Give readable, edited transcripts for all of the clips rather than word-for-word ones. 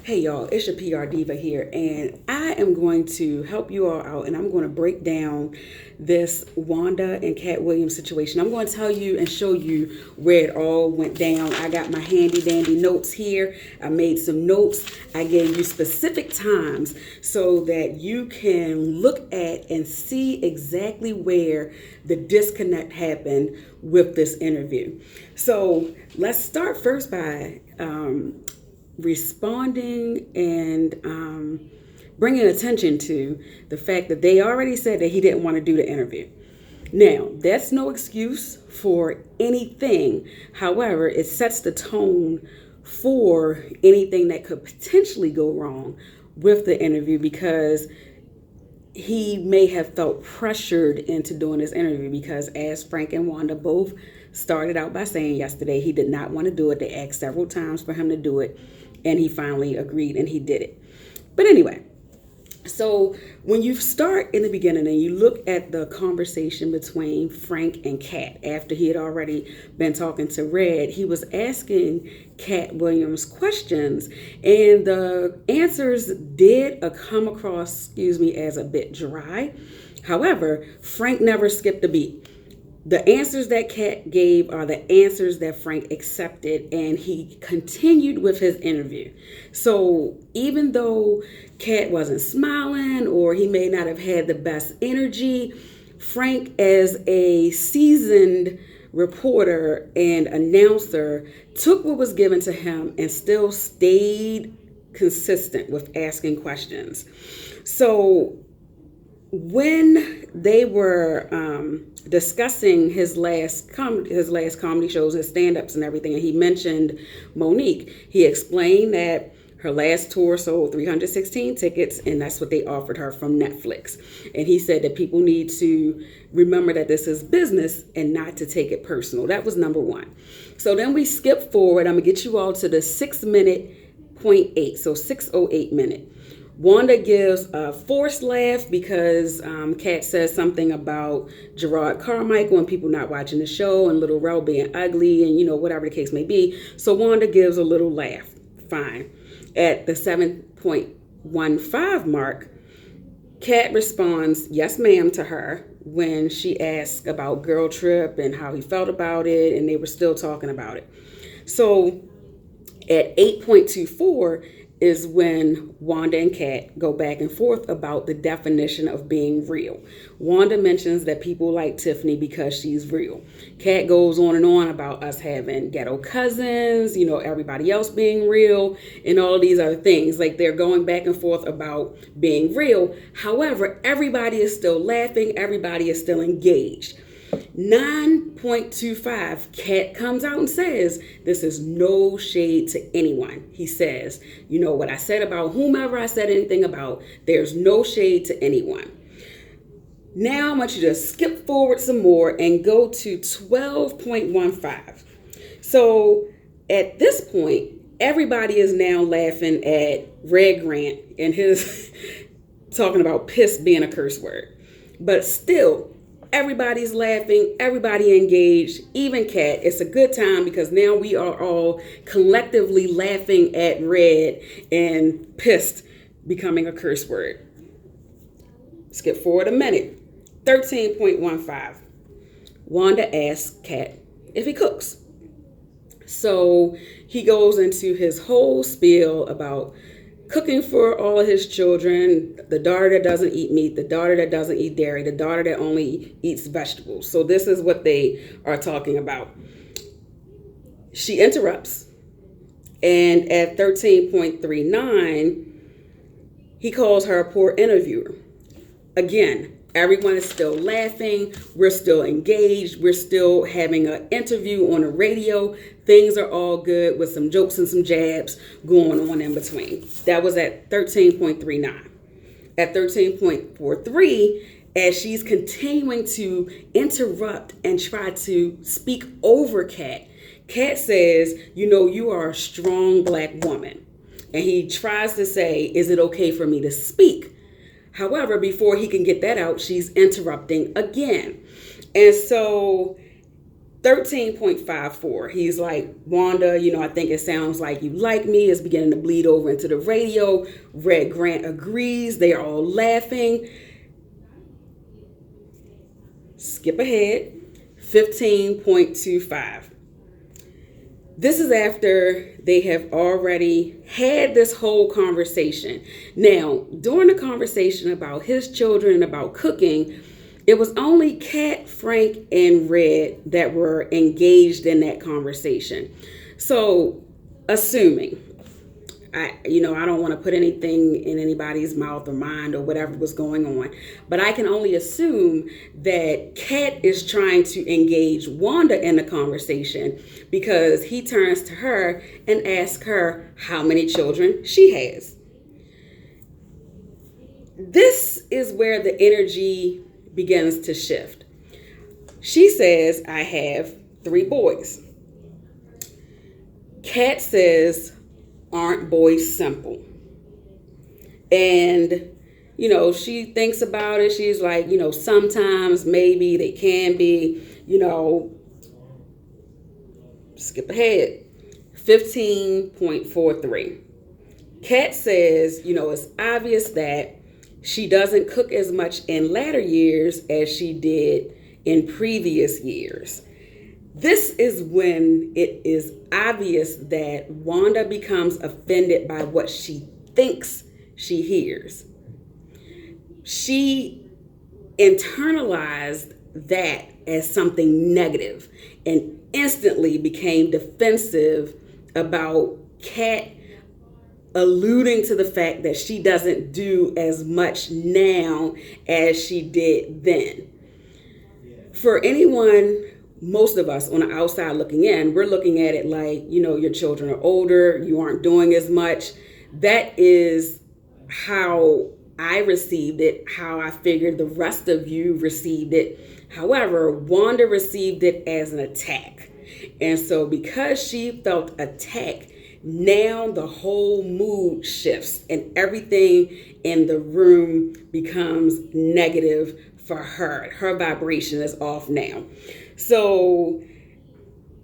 Hey y'all, it's your PR Diva here, and I am going to help you all out, and I'm going to break down this Wanda and Katt Williams situation. I'm going to tell you and show you where it all went down. I got my handy dandy notes here. I made some notes. I gave you specific times so that you can look at and see exactly where the disconnect happened with this interview. So let's start first by responding and bringing attention to the fact that they already said that he didn't want to do the interview. Now, that's no excuse for anything. However, it sets the tone for anything that could potentially go wrong with the interview, because he may have felt pressured into doing this interview, because as Frank and Wanda both started out by saying yesterday, he did not want to do it. They asked several times for him to do it, and he finally agreed and he did it. But anyway, so when you start in the beginning and you look at the conversation between Frank and Katt, after he had already been talking to Red, he was asking Katt Williams questions, and the answers did come across, as a bit dry. However, Frank never skipped a beat. The answers that Katt gave are the answers that Frank accepted, and he continued with his interview. So even though Katt wasn't smiling, or he may not have had the best energy, Frank, as a seasoned reporter and announcer, took what was given to him and still stayed consistent with asking questions. So when they were discussing his last comedy shows, his stand-ups and everything, and he mentioned Monique, he explained that her last tour sold 316 tickets, and that's what they offered her from Netflix. And he said that people need to remember that this is business and not to take it personal. That was number one. So then we skip forward. I'm gonna get you all to the 6:08 minute, so 6:08 minute. Wanda gives a forced laugh because Katt says something about Gerard Carmichael and people not watching the show, and Little Rel being ugly, and whatever the case may be. So Wanda gives a little laugh. Fine. At the 7.15 mark, Katt responds, "Yes, ma'am," to her when she asked about Girl Trip and how he felt about it, and they were still talking about it. So at 8.24 is when Wanda and Katt go back and forth about the definition of being real. Wanda mentions that people like Tiffany because she's real. Katt goes on and on about us having ghetto cousins, everybody else being real, and all of these other things. Like, they're going back and forth about being real. However, everybody is still laughing. Everybody is still engaged. 9.25, Katt comes out and says, "This is no shade to anyone." He says, what I said about whomever I said anything about, there's no shade to anyone. Now I want you to skip forward some more and go to 12.15. So at this point, everybody is now laughing at Red Grant and his talking about piss being a curse word. But still, everybody's laughing, everybody engaged, even Katt. It's a good time because now we are all collectively laughing at Red and pissed becoming a curse word. Skip forward a minute. 13.15. Wanda asks Katt if he cooks. So he goes into his whole spiel about cooking for all of his children, the daughter that doesn't eat meat, the daughter that doesn't eat dairy, the daughter that only eats vegetables. So this is what they are talking about. She interrupts, and at 13.39, he calls her a poor interviewer. Again, everyone is still laughing. We're still engaged. We're still having an interview on the radio. Things are all good with some jokes and some jabs going on in between. That was at 13.39. At 13.43, as she's continuing to interrupt and try to speak over Katt, Katt says, you are a strong black woman. And he tries to say, is it okay for me to speak? However, before he can get that out, she's interrupting again. And so 13.54. He's like, Wanda, I think it sounds like you like me. It's beginning to bleed over into the radio. Red Grant agrees. They are all laughing. Skip ahead. 15.25. This is after they have already had this whole conversation. Now, during the conversation about his children and about cooking, it was only Katt, Frank, and Red that were engaged in that conversation. So, assuming, I don't want to put anything in anybody's mouth or mind or whatever was going on, but I can only assume that Katt is trying to engage Wanda in the conversation because he turns to her and asks her how many children she has. This is where the energy begins to shift. She says, I have 3 boys. Katt says, aren't boys simple? And, she thinks about it. She's like, sometimes maybe they can be, skip ahead. 15.43. Katt says, it's obvious that she doesn't cook as much in latter years as she did in previous years. This is when it is obvious that Wanda becomes offended by what she thinks she hears. She internalized that as something negative and instantly became defensive about Katt alluding to the fact that she doesn't do as much now as she did then. For anyone, most of us on the outside looking in, we're looking at it like, your children are older, you aren't doing as much. That is how I received it, how I figured the rest of you received it. However, Wanda received it as an attack. And so because she felt attacked, now the whole mood shifts and everything in the room becomes negative for her. Her vibration is off now. So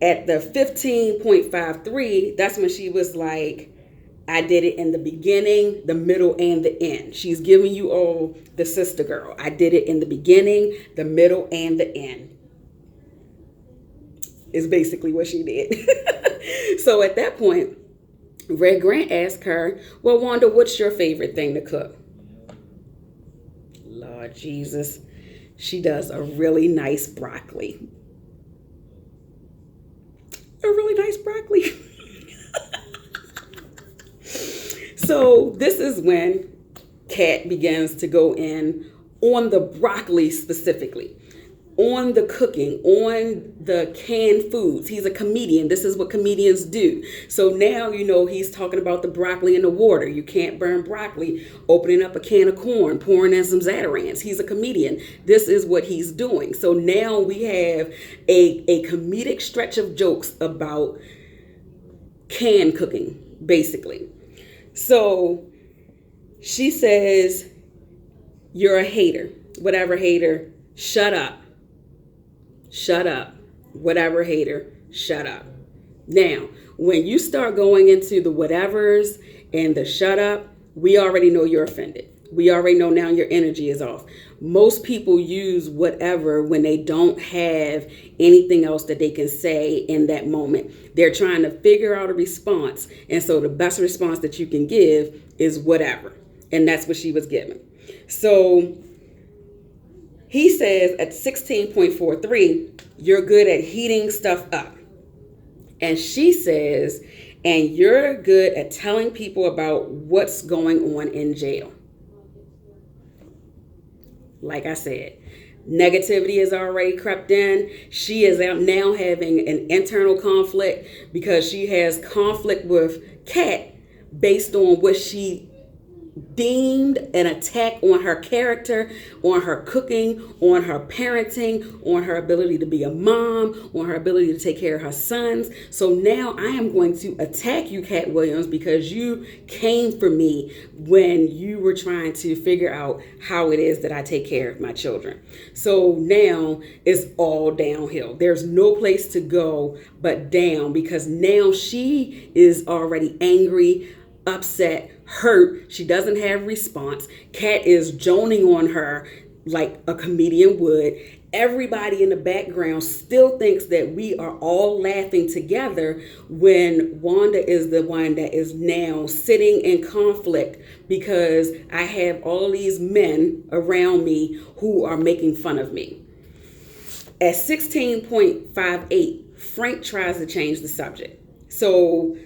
at the 15.53, that's when she was like, I did it in the beginning, the middle, and the end. She's giving you all the sister girl. I did it in the beginning, the middle, and the end. Is basically what she did. So at that point, Red Grant asked her, well, Wanda, what's your favorite thing to cook? Lord Jesus. She does a really nice broccoli. A really nice broccoli. So this is when Katt begins to go in on the broccoli specifically, on the cooking, on the canned foods. He's a comedian. This is what comedians do. So now, he's talking about the broccoli in the water. You can't burn broccoli, opening up a can of corn, pouring in some Zatarans. He's a comedian. This is what he's doing. So now we have a comedic stretch of jokes about canned cooking, basically. So she says, you're a hater. Whatever hater, shut up. Shut up. Whatever hater, shut up. Now, when you start going into the whatevers and the shut up, we already know you're offended. We already know now your energy is off. Most people use whatever when they don't have anything else that they can say in that moment. They're trying to figure out a response. And so the best response that you can give is whatever. And that's what she was giving. So he says at 16.43, you're good at heating stuff up. And she says, and you're good at telling people about what's going on in jail. Like I said, negativity has already crept in. She is now having an internal conflict because she has conflict with Katt based on what she deemed an attack on her character, on her cooking, on her parenting, on her ability to be a mom, on her ability to take care of her sons. So now I am going to attack you, Katt Williams, because you came for me when you were trying to figure out how it is that I take care of my children. So now it's all downhill. There's no place to go but down, because now she is already angry, upset, hurt. She doesn't have response. Katt is joning on her like a comedian would. Everybody in the background still thinks that we are all laughing together when Wanda is the one that is now sitting in conflict because I have all these men around me who are making fun of me. At 16.58, Frank tries to change the subject. So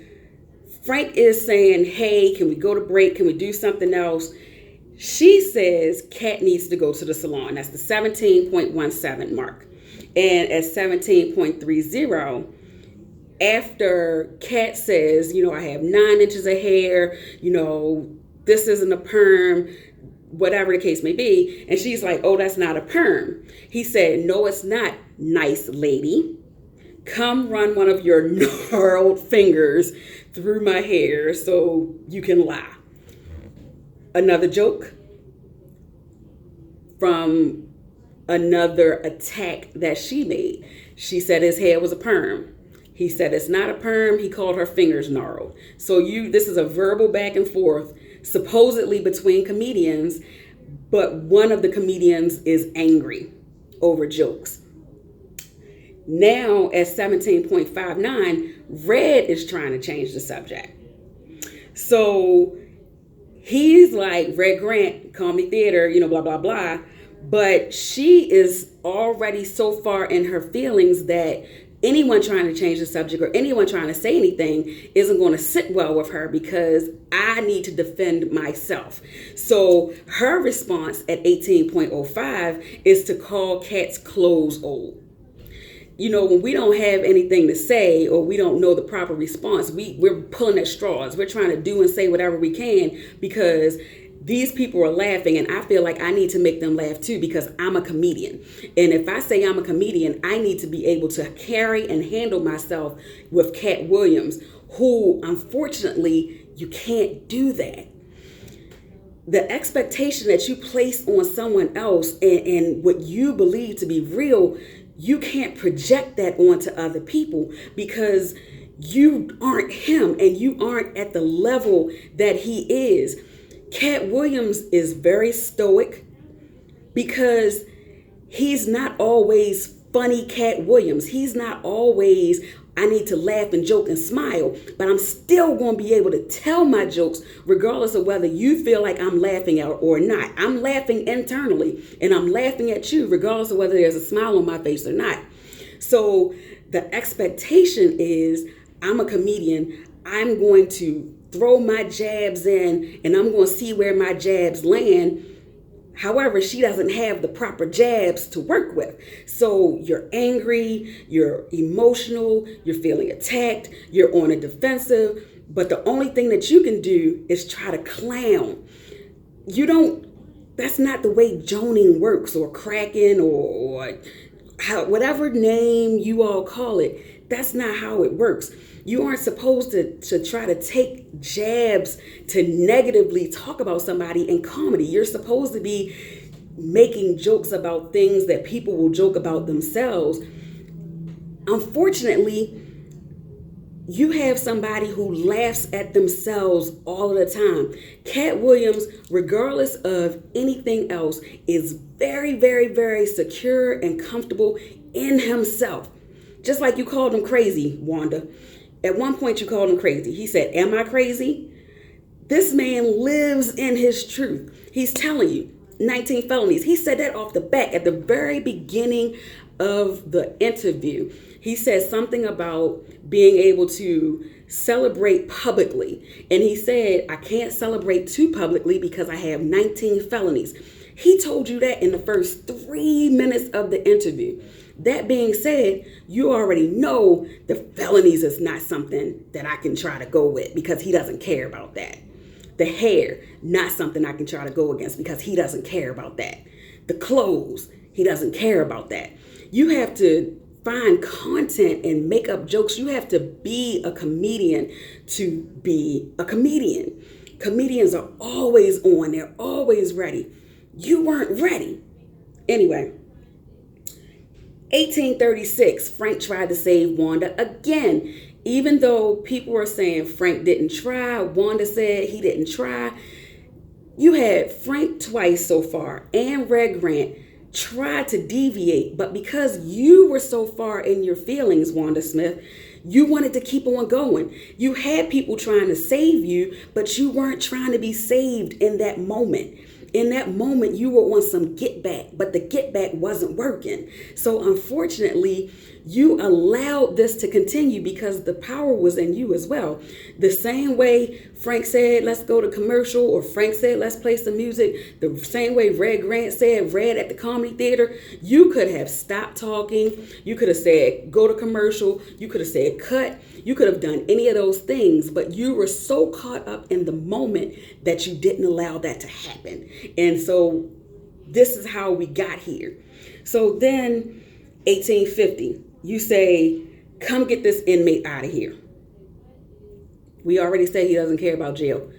Frank is saying, hey, can we go to break? Can we do something else? She says Katt needs to go to the salon. That's the 17.17 mark. And at 17.30, after Katt says, I have 9 inches of hair, this isn't a perm, whatever the case may be. And she's like, oh, that's not a perm. He said, no, it's not, nice lady. Come run one of your gnarled fingers through my hair so you can lie. Another joke from another attack that she made. She said his hair was a perm. He said it's not a perm. He called her fingers gnarled. So this is a verbal back and forth, supposedly between comedians, but one of the comedians is angry over jokes. Now at 17.59, Red is trying to change the subject. So he's like, Red Grant, Comedy Theater, blah, blah, blah. But she is already so far in her feelings that anyone trying to change the subject or anyone trying to say anything isn't going to sit well with her because I need to defend myself. So her response at 18.05 is to call Katt's clothes old. When we don't have anything to say or we don't know the proper response, we're pulling at straws. We're trying to do and say whatever we can because these people are laughing and I feel like I need to make them laugh too because I'm a comedian. And if I say I'm a comedian, I need to be able to carry and handle myself with Katt Williams, who unfortunately you can't do that. The expectation that you place on someone else and what you believe to be real, you can't project that onto other people because you aren't him and you aren't at the level that he is. Katt Williams is very stoic because he's not always funny Katt Williams. He's not always, I need to laugh and joke and smile, but I'm still going to be able to tell my jokes regardless of whether you feel like I'm laughing at or not. I'm laughing internally and I'm laughing at you regardless of whether there's a smile on my face or not. So the expectation is I'm a comedian. I'm going to throw my jabs in and I'm going to see where my jabs land. However, she doesn't have the proper jabs to work with. So you're angry, you're emotional, you're feeling attacked, you're on a defensive, but the only thing that you can do is try to clown. That's not the way joning works or cracking or whatever name you all call it. That's not how it works. You aren't supposed to try to take jabs to negatively talk about somebody in comedy. You're supposed to be making jokes about things that people will joke about themselves. Unfortunately, you have somebody who laughs at themselves all of the time. Katt Williams, regardless of anything else, is very, very, very secure and comfortable in himself. Just like you called him crazy, Wanda. At one point you called him crazy. He said, am I crazy? This man lives in his truth. He's telling you 19 felonies. He said that off the back at the very beginning of the interview. He said something about being able to celebrate publicly. And he said, I can't celebrate too publicly because I have 19 felonies. He told you that in the first 3 minutes of the interview. That being said, you already know the felonies is not something that I can try to go with because he doesn't care about that. The hair, not something I can try to go against because he doesn't care about that. The clothes, he doesn't care about that. You have to find content and make up jokes. You have to be a comedian to be a comedian. Comedians are always on. They're always ready. You weren't ready. Anyway, 1836, Frank tried to save Wanda again. Even though people were saying Frank didn't try, Wanda said he didn't try. You had Frank twice so far and Red Grant tried to deviate, but because you were so far in your feelings, Wanda Smith, you wanted to keep on going. You had people trying to save you, but you weren't trying to be saved in that moment. In that moment, you were on some get back, but the get back wasn't working. So unfortunately, you allowed this to continue because the power was in you as well. The same way Frank said, let's go to commercial, or Frank said, let's play some music. The same way Red Grant said, Red at the Comedy Theater, you could have stopped talking. You could have said, go to commercial. You could have said, cut. You could have done any of those things, but you were so caught up in the moment that you didn't allow that to happen. And so this is how we got here. So then 1850, you say, come get this inmate out of here. We already said he doesn't care about jail.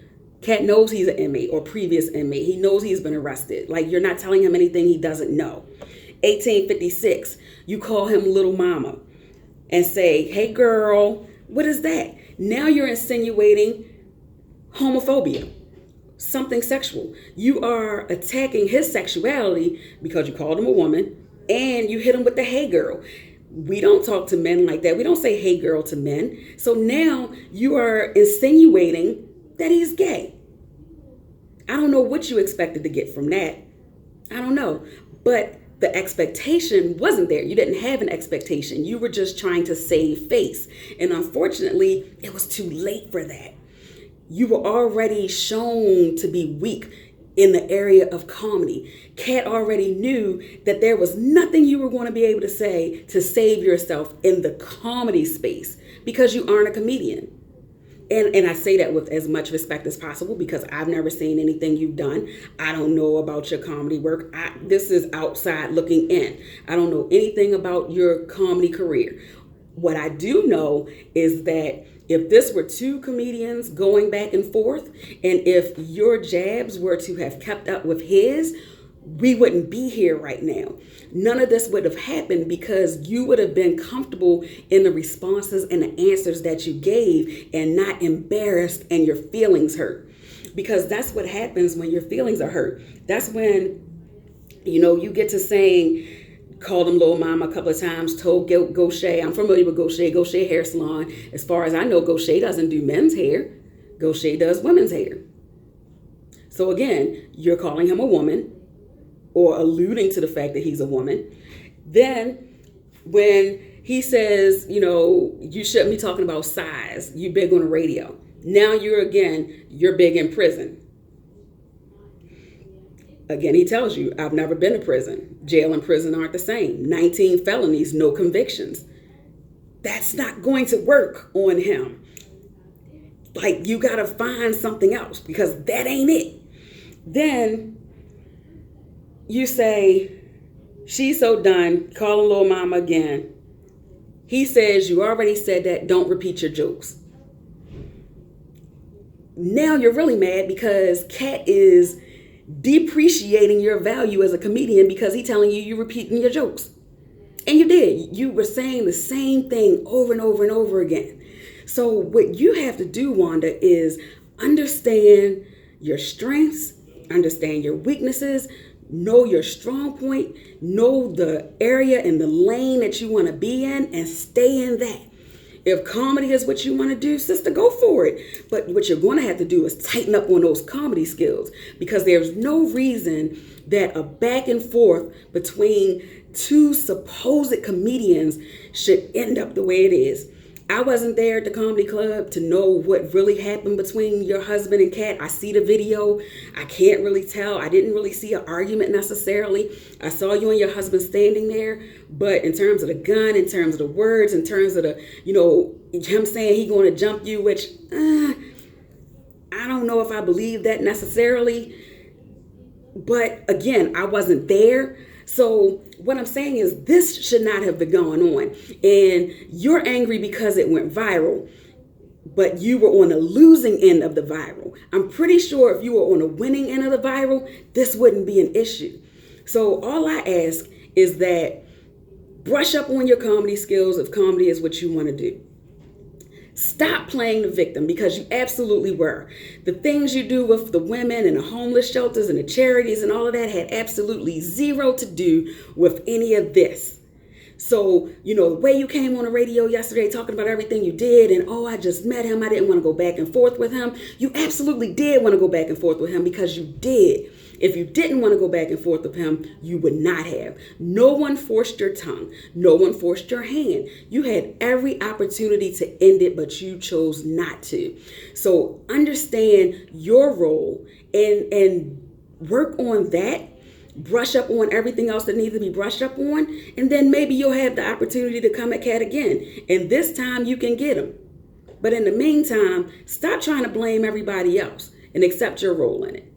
Katt knows he's an inmate or previous inmate. He knows he's been arrested. Like, you're not telling him anything he doesn't know. 1856, you call him Little Mama and say, hey girl, what is that? Now you're insinuating homophobia, something sexual. You are attacking his sexuality because you called him a woman and you hit him with the hey girl. We don't talk to men like that. We don't say hey girl to men. So now you are insinuating that he's gay. I don't know what you expected to get from that. I don't know. But the expectation wasn't there. You didn't have an expectation. You were just trying to save face. And unfortunately, it was too late for that. You were already shown to be weak in the area of comedy. Katt already knew that there was nothing you were going to be able to say to save yourself in the comedy space because you aren't a comedian. And I say that with as much respect as possible because I've never seen anything you've done. I don't know about your comedy work. This is outside looking in. I don't know anything about your comedy career. What I do know is that if this were two comedians going back and forth, and if your jabs were to have kept up with his, we wouldn't be here right now. None of this would have happened because you would have been comfortable in the responses and the answers that you gave and not embarrassed and your feelings hurt. Because that's what happens when your feelings are hurt. That's when, you get to saying, called him Little Mama a couple of times, told Gaucher, I'm familiar with Gaucher Hair Salon. As far as I know, Gaucher doesn't do men's hair. Gaucher does women's hair. So again, you're calling him a woman or alluding to the fact that he's a woman. Then when he says, you shouldn't be talking about size, you big on the radio. Now you're big in prison. Again, he tells you, I've never been to prison. Jail and prison aren't the same. 19 felonies, no convictions. That's not going to work on him. Like, you got to find something else because that ain't it. Then you say, she's so done, calling Little Mama again. He says, you already said that, don't repeat your jokes. Now you're really mad because Katt is depreciating your value as a comedian because he's telling you you're repeating your jokes. And you did. You were saying the same thing over and over and over again. So what you have to do, Wanda, is understand your strengths, understand your weaknesses, know your strong point, know the area and the lane that you want to be in, and stay in that. If comedy is what you want to do, sister, go for it. But what you're going to have to do is tighten up on those comedy skills because there's no reason that a back and forth between two supposed comedians should end up the way it is. I wasn't there at the comedy club to know what really happened between your husband and Katt. I see the video. I can't really tell. I didn't really see an argument necessarily. I saw you and your husband standing there. But in terms of the gun, in terms of the words, in terms of the, him saying he going to jump you, which, I don't don't know if I believe that necessarily. But again, I wasn't there. So what I'm saying is this should not have been going on. And you're angry because it went viral, but you were on the losing end of the viral. I'm pretty sure if you were on the winning end of the viral, this wouldn't be an issue. So all I ask is that brush up on your comedy skills if comedy is what you want to do. Stop playing the victim, because you absolutely were. The things you do with the women and the homeless shelters and the charities and all of that had absolutely zero to do with any of this. So, the way you came on the radio yesterday talking about everything you did and, oh, I just met him, I didn't want to go back and forth with him. You absolutely did want to go back and forth with him, because you did. If you didn't want to go back and forth with him, you would not have. No one forced your tongue. No one forced your hand. You had every opportunity to end it, but you chose not to. So understand your role and work on that. Brush up on everything else that needs to be brushed up on, and then maybe you'll have the opportunity to come at Katt again. And this time you can get him. But in the meantime, stop trying to blame everybody else and accept your role in it.